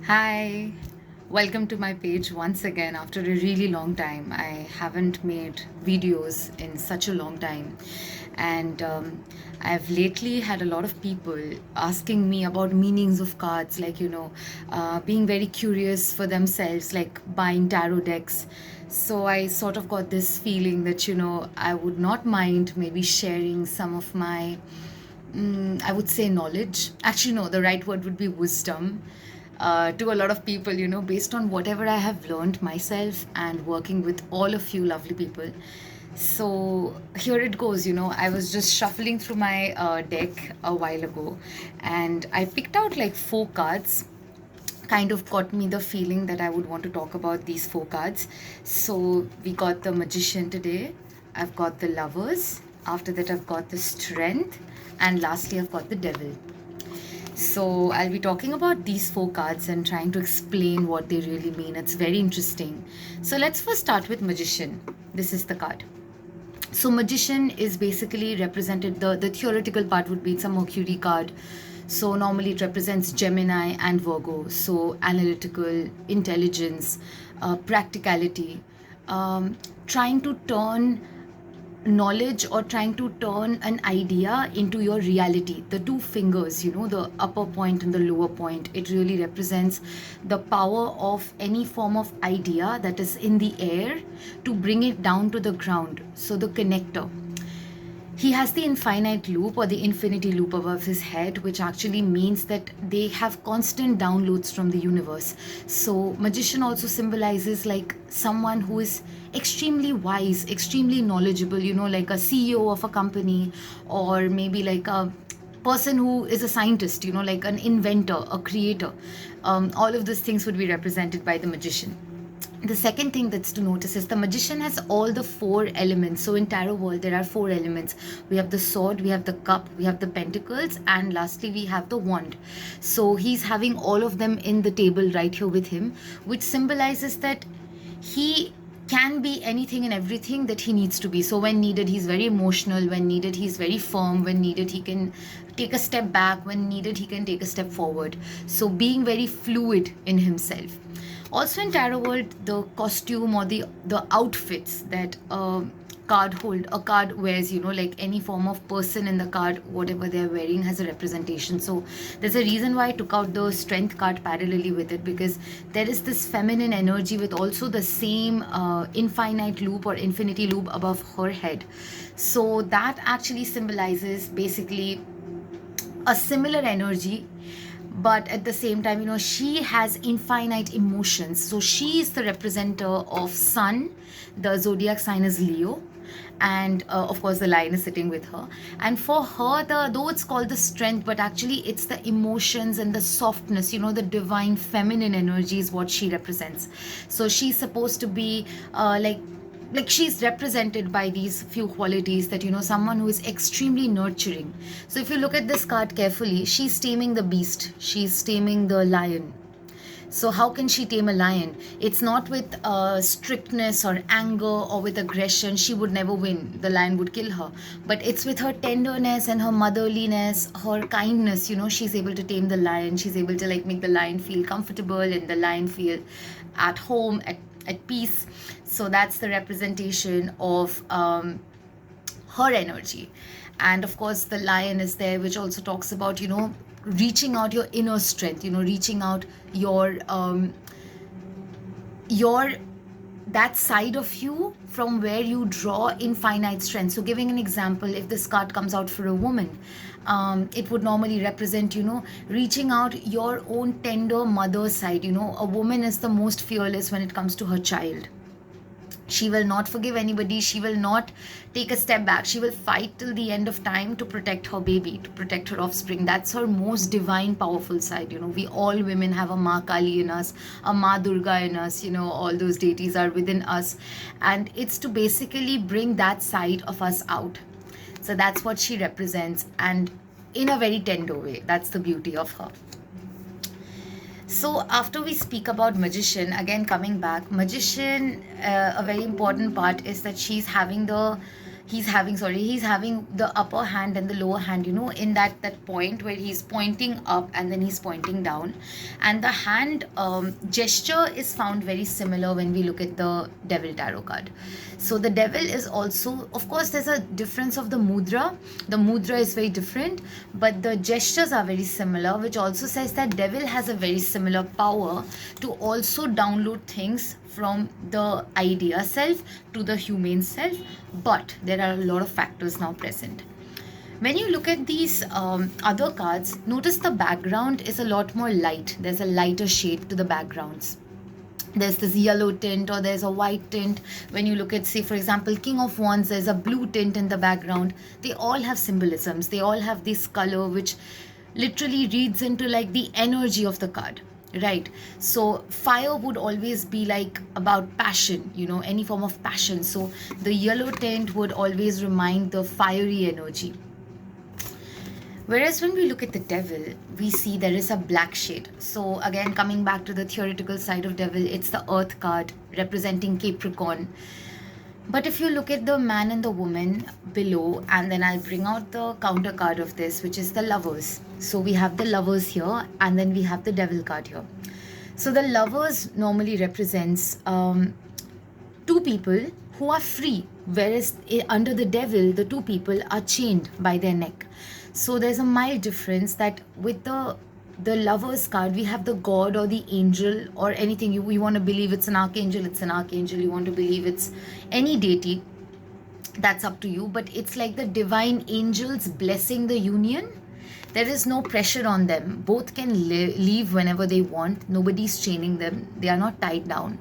Hi, welcome to my page once again after a really long time. I haven't made videos in such a long time, and I've lately had a lot of people asking me about meanings of cards, like being very curious for themselves, like buying tarot decks. So I sort of got this feeling that I would not mind maybe sharing some of my I would say knowledge. Actually, no, the right word would be wisdom to a lot of people, based on whatever I have learned myself and working with all of you lovely people. So here it goes, I was just shuffling through my deck a while ago and I picked out like four cards. Kind of got me the feeling that I would want to talk about these four cards. So we got the Magician today, I've got the Lovers, after that I've got the Strength, and lastly I've got the Devil. So I'll be talking about these four cards and trying to explain what they really mean. It's very interesting. So let's first start with Magician. This is the card. So Magician is basically represented, the theoretical part would be it's a Mercury card. So normally it represents Gemini and Virgo. So analytical, intelligence, practicality, trying to turn knowledge or trying to turn an idea into your reality. The two fingers, the upper point and the lower point, it really represents the power of any form of idea that is in the air to bring it down to the ground. So the connector, he has the infinite loop or the infinity loop above his head, which actually means that they have constant downloads from the universe. So Magician also symbolizes like someone who is extremely wise, extremely knowledgeable, like a CEO of a company, or maybe like a person who is a scientist, like an inventor, a creator. All of these things would be represented by the Magician. The second thing that's to notice is the Magician has all the four elements. So in tarot world there are four elements. We have the sword, we have the cup, we have the pentacles, and lastly we have the wand. So he's having all of them in the table right here with him, which symbolizes that he can be anything and everything that he needs to be. So when needed he's very emotional, when needed he's very firm, when needed he can take a step back, when needed he can take a step forward. So being very fluid in himself. Also in tarot world, the costume or the outfits that a card wears, like any form of person in the card, whatever they're wearing has a representation. So there's a reason why I took out the Strength card parallelly with it, because there is this feminine energy with also the same infinite loop or infinity loop above her head. So that actually symbolizes basically a similar energy, but at the same time, she has infinite emotions. So she is the representative of Sun. The zodiac sign is Leo, and of course the lion is sitting with her. And for her, though it's called the Strength, but actually it's the emotions and the softness, the divine feminine energy is what she represents. So she's supposed to be like she's represented by these few qualities, that someone who is extremely nurturing. So if you look at this card carefully, she's taming the beast, she's taming the lion. So how can she tame a lion? It's not with strictness or anger or with aggression. She would never win. The lion would kill her. But it's with her tenderness and her motherliness, her kindness, she's able to tame the lion. She's able to like make the lion feel comfortable and the lion feel at home, at peace. So that's the representation of her energy. And of course the lion is there, which also talks about reaching out your inner strength, reaching out your that side of you from where you draw infinite strength. So giving an example, if this card comes out for a woman, it would normally represent reaching out your own tender mother side. A woman is the most fearless when it comes to her child. She will not forgive anybody. She will not take a step back. She will fight till the end of time to protect her baby, to protect her offspring. That's her most divine, powerful side. We all women have a Ma Kali in us, a Ma Durga in us. All those deities are within us. And it's to basically bring that side of us out. So that's what she represents. And in a very tender way. That's the beauty of her. So after we speak about Magician, again coming back, Magician, a very important part is that she's having the he's having the upper hand and the lower hand, you know, in that point where he's pointing up and then he's pointing down. And the hand gesture is found very similar when we look at the Devil tarot card. So the devil is also, of course, there's a difference of the mudra is very different, but the gestures are very similar, which also says that devil has a very similar power to also download things from the idea self to the human self. But there are a lot of factors now present. When you look at these other cards, notice the background is a lot more light. There's a lighter shade to the backgrounds. There's this yellow tint or there's a white tint. When you look at, say, for example, King of Wands, there's a blue tint in the background. They all have symbolisms. They all have this color which literally reads into like the energy of the card, right? So fire would always be like about passion, you know, any form of passion. So the yellow tint would always remind the fiery energy. Whereas when we look at the devil, we see there is a black shade. So again, coming back to the theoretical side of devil, it's the earth card representing Capricorn. But if you look at the man and the woman below, and then I'll bring out the counter card of this, which is the lovers. So we have the lovers here, and then we have the devil card here. So the lovers normally represents two people who are free, whereas under the devil, the two people are chained by their neck. So there's a mild difference that with the lovers card, we have the god or the angel or anything. You want to believe it's an archangel, it's an archangel. You want to believe it's any deity, that's up to you. But it's like the divine angels blessing the union. There is no pressure on them. Both can leave whenever they want. Nobody's chaining them. They are not tied down.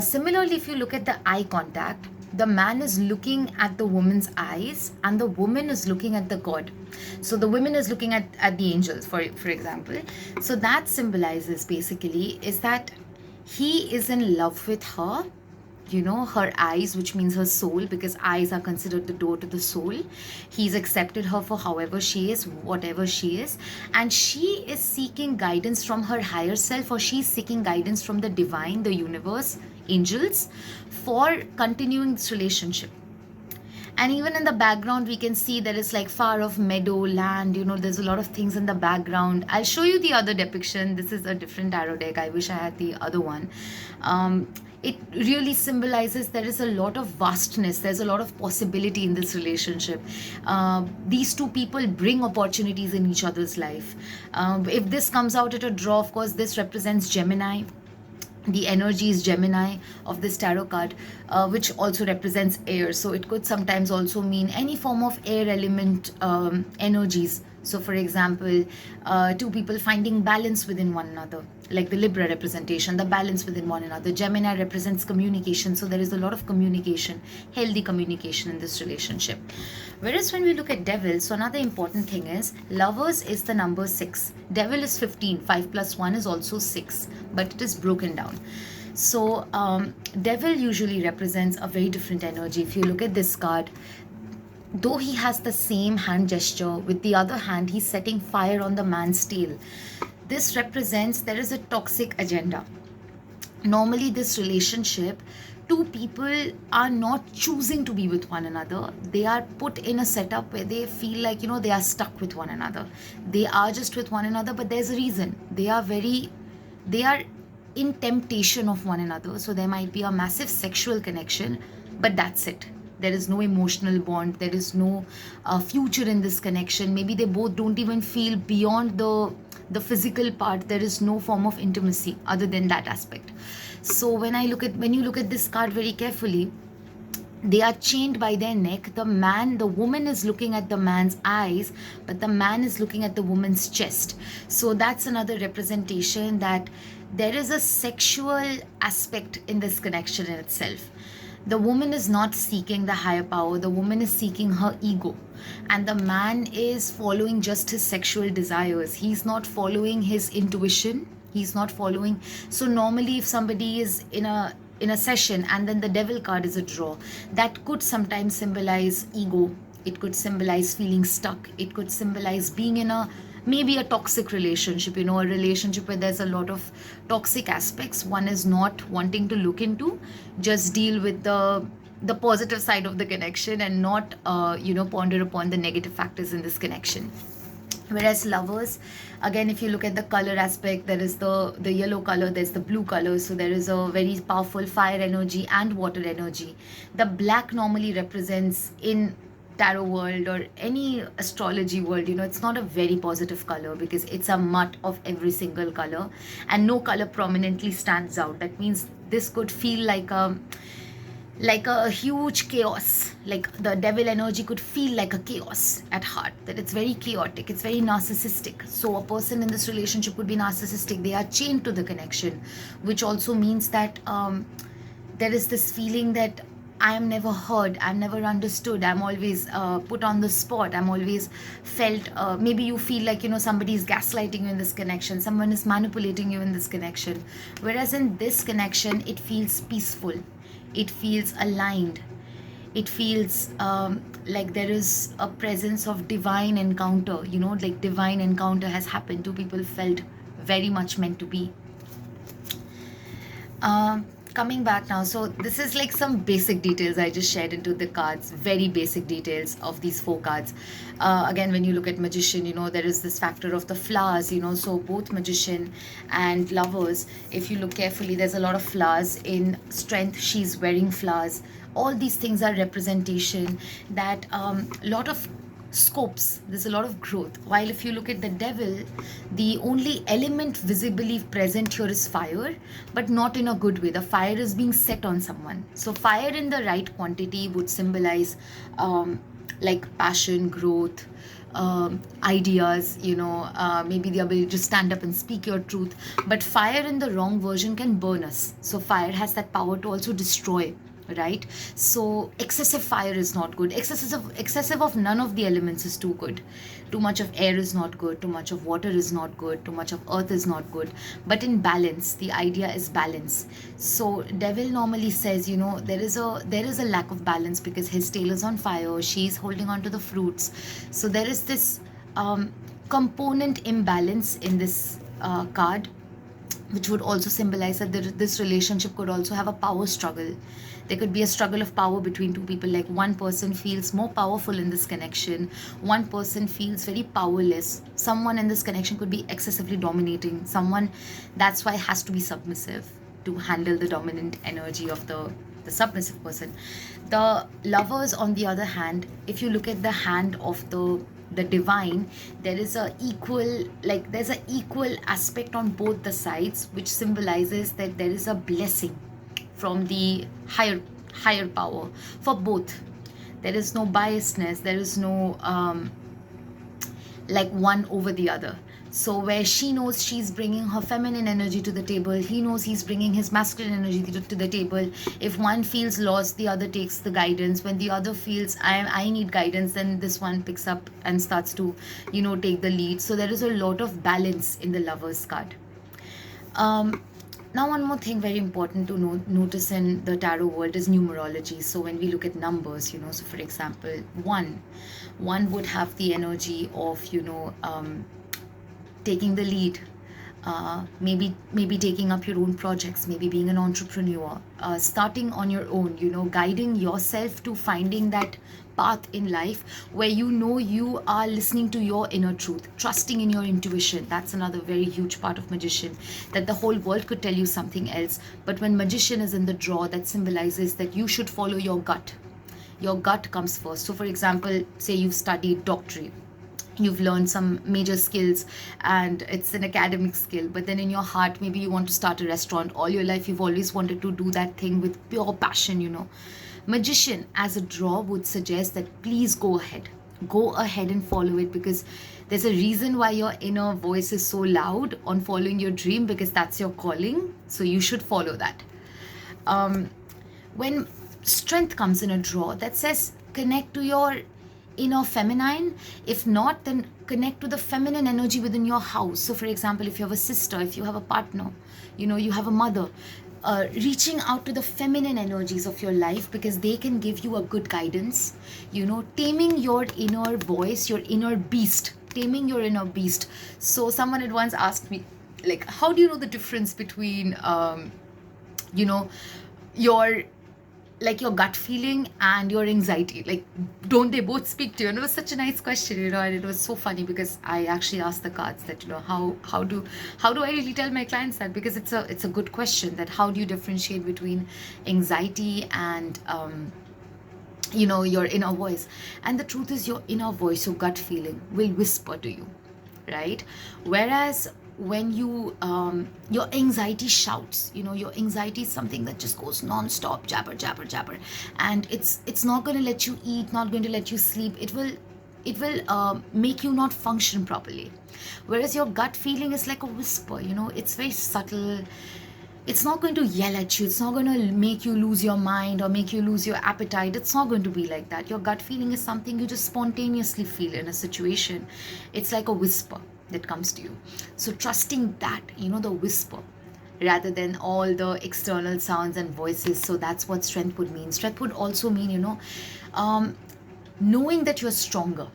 Similarly, if you look at the eye contact, the man is looking at the woman's eyes and the woman is looking at the god. So the woman is looking at the angels, for example. So that symbolizes basically is that he is in love with her, you know, her eyes, which means her soul, because eyes are considered the door to the soul. He's accepted her for however she is, whatever she is, and she is seeking guidance from her higher self, or she's seeking guidance from the divine, the universe, angels, for continuing this relationship. And even in the background, we can see there is like far off meadow, land, you know, there's a lot of things in the background. I'll show you the other depiction. This is a different tarot deck. I wish I had the other one. It really symbolizes there is a lot of vastness. There's a lot of possibility in this relationship. These two people bring opportunities in each other's life. If this comes out at a draw, of course, this represents Gemini. The energy is Gemini of this tarot card, which also represents air. So it could sometimes also mean any form of air element energies. So for example, two people finding balance within one another, like the Libra representation, the balance within one another. Gemini represents communication. So there is a lot of communication, healthy communication in this relationship. Whereas when we look at devil, so another important thing is lovers is the number 6. Devil is 15. 5 plus 1 is also 6, but it is broken down. So devil usually represents a very different energy. If you look at this card, though he has the same hand gesture, with the other hand he's setting fire on the man's tail. This represents there is a toxic agenda. Normally this relationship, two people are not choosing to be with one another. They are put in a setup where they feel like, you know, they are stuck with one another. They are just with one another, but there's a reason. They are in temptation of one another. So there might be a massive sexual connection, but that's it. There is no emotional bond. There is no future in this connection. Maybe they both don't even feel beyond the physical part. There is no form of intimacy other than that aspect. So when you look at this card very carefully, they are chained by their neck. The woman is looking at the man's eyes, but the man is looking at the woman's chest. So that's another representation that there is a sexual aspect in this connection in itself. The woman is not seeking the higher power. The woman is seeking her ego. And the man is following just his sexual desires. He's not following his intuition. He's not following. So normally if somebody is in a session and then the devil card is a draw, that could sometimes symbolize ego. It could symbolize feeling stuck. It could symbolize being in maybe a toxic relationship, you know, a relationship where there's a lot of toxic aspects one is not wanting to look into, just deal with the the positive side of the connection and not ponder upon the negative factors in this connection. Whereas lovers, again, if you look at the color aspect, there is the yellow color, there's the blue color, so there is a very powerful fire energy and water energy. The black normally represents, in tarot world or any astrology world, it's not a very positive color because it's a mutt of every single color, and no color prominently stands out. That means this could feel like a huge chaos. Like the devil energy could feel like a chaos at heart, that it's very chaotic, it's very narcissistic. So a person in this relationship could be narcissistic, they are chained to the connection, which also means that there is this feeling that I am never heard, I'm never understood, I'm always put on the spot, I'm always felt, maybe you feel like, somebody is gaslighting you in this connection, someone is manipulating you in this connection. Whereas in this connection, it feels peaceful, it feels aligned, it feels like there is a presence of divine encounter, like divine encounter has happened, two people felt very much meant to be. Coming back now, so this is like some basic details I just shared into the cards, very basic details of these 4 cards. Again, when you look at magician, there is this factor of the flowers, so both magician and lovers, if you look carefully, there's a lot of flowers. In strength, she's wearing flowers. All these things are representation that lot of scopes, there's a lot of growth. While if you look at the devil, the only element visibly present here is fire, but not in a good way. The fire is being set on someone. So fire in the right quantity would symbolize like passion, growth, ideas, maybe the ability to stand up and speak your truth. But fire in the wrong version can burn us. So fire has that power to also destroy, right? So excessive fire is not good. Excessive of none of the elements is too good. Too much of air is not good, too much of water is not good, too much of earth is not good. But in balance, the idea is balance. So devil normally says, there is a lack of balance because his tail is on fire, she's holding on to the fruits. So there is this component imbalance in this card, which would also symbolize that this relationship could also have a power struggle. There could be a struggle of power between two people, like one person feels more powerful in this connection, one person feels very powerless. Someone in this connection could be excessively dominating, someone that's why has to be submissive to handle the dominant energy of the submissive person. The lovers, on the other hand, if you look at the hand of the divine, there's a equal aspect on both the sides, which symbolizes that there is a blessing from the higher power for both. There is no biasness, there is no like one over the other. So where she knows she's bringing her feminine energy to the table, he knows he's bringing his masculine energy to the table. If one feels lost, the other takes the guidance. When the other feels I need guidance, then this one picks up and starts to take the lead. So there is a lot of balance in the Lovers card. Now, one more thing very important to notice in the tarot world is numerology. So when we look at numbers, so for example, one would have the energy of taking the lead, maybe taking up your own projects, maybe being an entrepreneur, starting on your own, guiding yourself to finding that path in life where you are listening to your inner truth, trusting in your intuition. That's another very huge part of magician, that the whole world could tell you something else, but when magician is in the draw, that symbolizes that you should follow your gut. Your gut comes first. So for example, say you've studied doctorate, you've learned some major skills and it's an academic skill, but then in your heart maybe you want to start a restaurant. All your life you've always wanted to do that thing with pure passion. Magician as a draw would suggest that please go ahead and follow it, because there's a reason why your inner voice is so loud on following your dream, because that's your calling, so you should follow that. When strength comes in a draw, that says connect to your inner feminine. If not, then connect to the feminine energy within your house. So for example, if you have a sister, if you have a partner, you have a mother, reaching out to the feminine energies of your life, because they can give you a good guidance, taming your inner voice, your inner beast, So someone had once asked me, like, how do you know the difference between your like your gut feeling and your anxiety, like, don't they both speak to you? And it was such a nice question, and it was so funny because I actually asked the cards that, how do I really tell my clients that, because it's a good question, that how do you differentiate between anxiety and your inner voice. And the truth is, your inner voice, your gut feeling, will whisper to you, right? Whereas when your anxiety shouts, your anxiety is something that just goes non-stop, jabber jabber jabber, and it's not going to let you eat, not going to let you sleep. It will make you not function properly. Whereas your gut feeling is like a whisper, it's very subtle. It's not going to yell at you. It's not going to make you lose your mind or make you lose your appetite. It's not going to be like that. Your gut feeling is something you just spontaneously feel in a situation. It's like a whisper that comes to you. So trusting that, the whisper, rather than all the external sounds and voices. So that's what strength would mean. Strength would also mean, knowing that you're stronger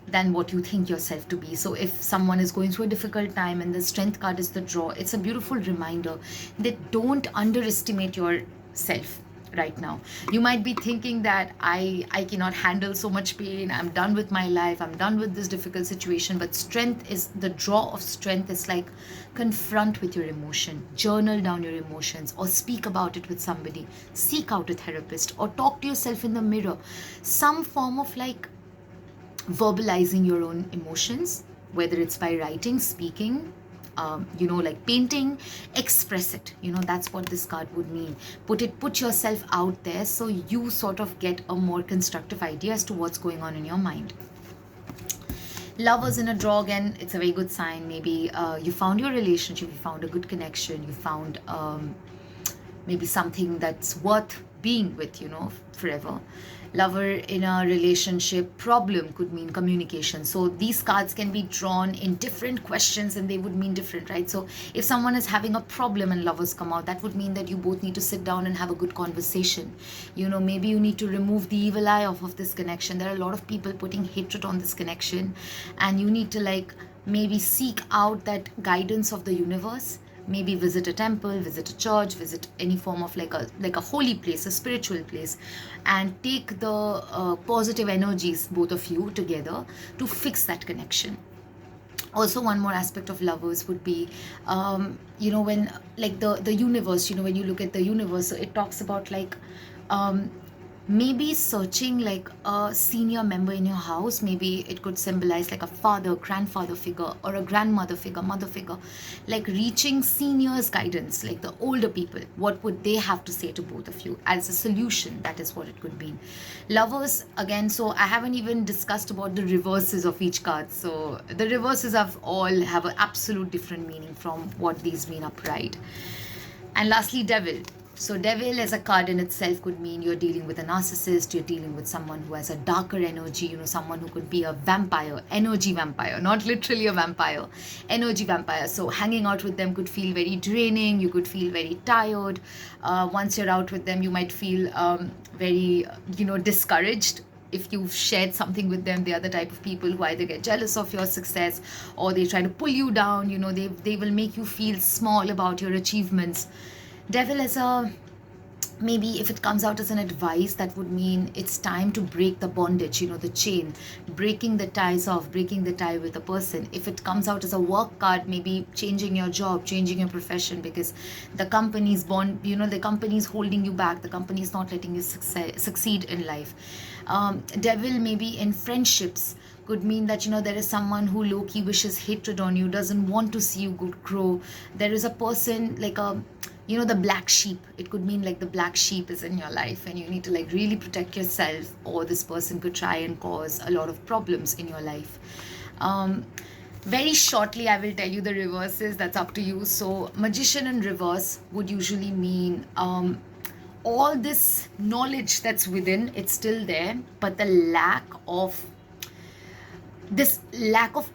than what you think yourself to be. So if someone is going through a difficult time and the strength card is the draw, it's a beautiful reminder that don't underestimate yourself right now. You might be thinking that I cannot handle so much pain, I'm done with my life, I'm done with this difficult situation. But strength is the draw of strength is like, confront with your emotion, journal down your emotions, or speak about it with somebody, seek out a therapist, or talk to yourself in the mirror. Some form of like verbalizing your own emotions, whether it's by writing, speaking, like painting. Express it. That's what this card would mean. Put yourself out there, so you sort of get a more constructive idea as to what's going on in your mind. Lovers in a draw, again, it's a very good sign. Maybe you found your relationship, you found a good connection, you found maybe something that's worth being with, forever. Lover in a relationship, problem could mean communication. So these cards can be drawn in different questions and they would mean different, right? So if someone is having a problem and lovers come out, that would mean that you both need to sit down and have a good conversation. Maybe you need to remove the evil eye off of this connection. There are a lot of people putting hatred on this connection, and you need to like maybe seek out that guidance of the universe. Maybe visit a temple, visit a church, visit any form of like a holy place, a spiritual place, and take the positive energies, both of you together, to fix that connection. Also, one more aspect of lovers would be, when like the universe, when you look at the universe, so it talks about like maybe searching like a senior member in your house. Maybe it could symbolize like a father, grandfather figure, or a grandmother figure, mother figure, like reaching seniors' guidance, like the older people. What would they have to say to both of you as a solution? That is what it could mean. Lovers, again, so I haven't even discussed about the reverses of each card. So the reverses all have an absolute different meaning from what these mean upright. And lastly, devil. So devil as a card in itself could mean you're dealing with a narcissist, you're dealing with someone who has a darker energy, someone who could be a vampire, energy vampire, not literally a vampire, energy vampire. So hanging out with them could feel very draining, you could feel very tired. Once you're out with them, you might feel very, discouraged. If you've shared something with them, they are the type of people who either get jealous of your success or they try to pull you down. They will make you feel small about your achievements. Devil as maybe if it comes out as an advice, that would mean it's time to break the bondage, the chain, breaking the ties off, breaking the tie with a person. If it comes out as a work card, maybe changing your job, changing your profession, because the company's the company's holding you back, the company is not letting you succeed in life. Devil maybe in friendships could mean that there is someone who low-key wishes hatred on you, doesn't want to see you grow. There is a person like the black sheep. It could mean like the black sheep is in your life and you need to like really protect yourself, or this person could try and cause a lot of problems in your life. Very shortly, I will tell you the reverses. That's up to you. So magician in reverse would usually mean all this knowledge that's within, it's still there, but the lack of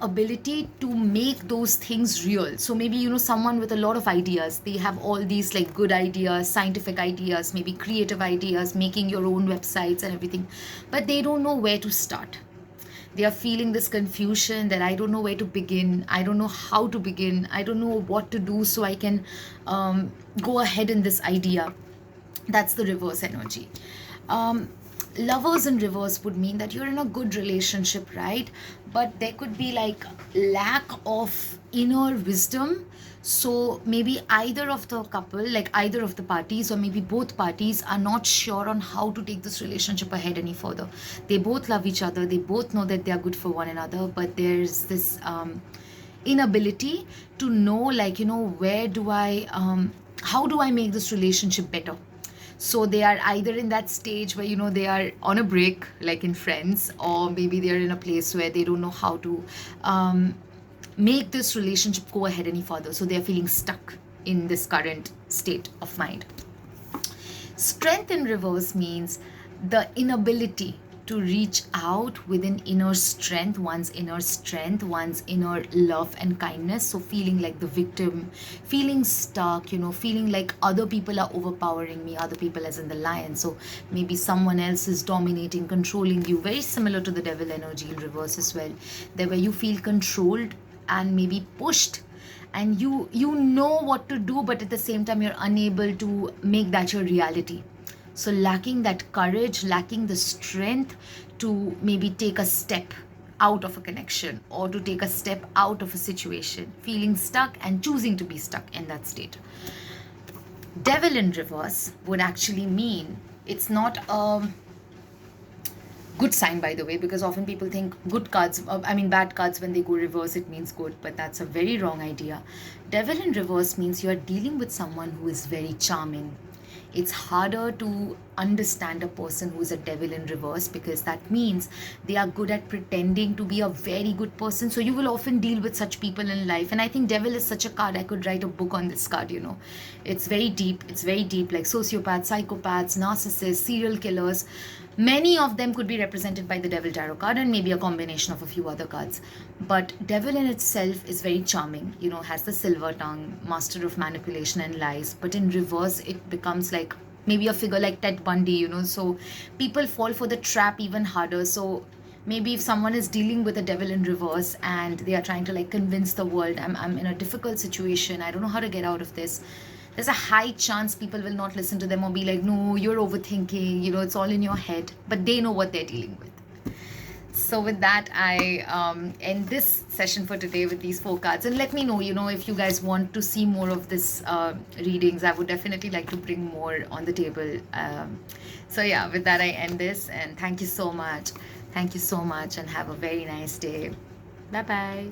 ability to make those things real. So maybe someone with a lot of ideas, they have all these like good ideas, scientific ideas, maybe creative ideas, making your own websites and everything, but they don't know where to start. They are feeling this confusion that I don't know where to begin, I don't know how to begin, I don't know what to do so I can go ahead in this idea. That's the reverse energy. um, lovers in reverse would mean that you're in a good relationship, right? But there could be like lack of inner wisdom. So maybe either of the couple, like either of the parties, or maybe both parties, are not sure on how to take this relationship ahead any further. They both love each other, they both know that they are good for one another, but there's this inability to know, like, where do I how do I make this relationship better. So they are either in that stage where they are on a break, like in Friends, or maybe they are in a place where they don't know how to um, make this relationship go ahead any further, so they are feeling stuck in this current state of mind. Strength in reverse means the inability to reach out within one's inner love and kindness. So feeling like the victim, feeling stuck, feeling like other people are overpowering me, other people as in the lion. So maybe someone else is dominating, controlling you, very similar to the devil energy in reverse as well. There where you feel controlled and maybe pushed, and you know what to do, but at the same time you're unable to make that your reality. So lacking that courage, lacking the strength to maybe take a step out of a connection, or to take a step out of a situation, feeling stuck and choosing to be stuck in that state. Devil in reverse would actually mean, it's not a good sign, by the way, because often people think bad cards, when they go reverse it means good, but that's a very wrong idea. Devil in reverse means you are dealing with someone who is very charming. It's harder to understand a person who is a devil in reverse, because that means they are good at pretending to be a very good person. So you will often deal with such people in life. And I think devil is such a card, I could write a book on this card. It's very deep. It's very deep, like sociopaths, psychopaths, narcissists, serial killers. Many of them could be represented by the Devil Tarot card, and maybe a combination of a few other cards. But Devil in itself is very charming, has the silver tongue, master of manipulation and lies. But in reverse, it becomes like maybe a figure like Ted Bundy. So people fall for the trap even harder. So maybe if someone is dealing with a devil in reverse and they are trying to like convince the world, I'm in a difficult situation, I don't know how to get out of this, there's a high chance people will not listen to them or be like, no, you're overthinking, it's all in your head. But they know what they're dealing with. So with that, I end this session for today with these 4 cards. And let me know, if you guys want to see more of this readings. I would definitely like to bring more on the table. So yeah, with that, I end this. And thank you so much. Thank you so much, and have a very nice day. Bye-bye.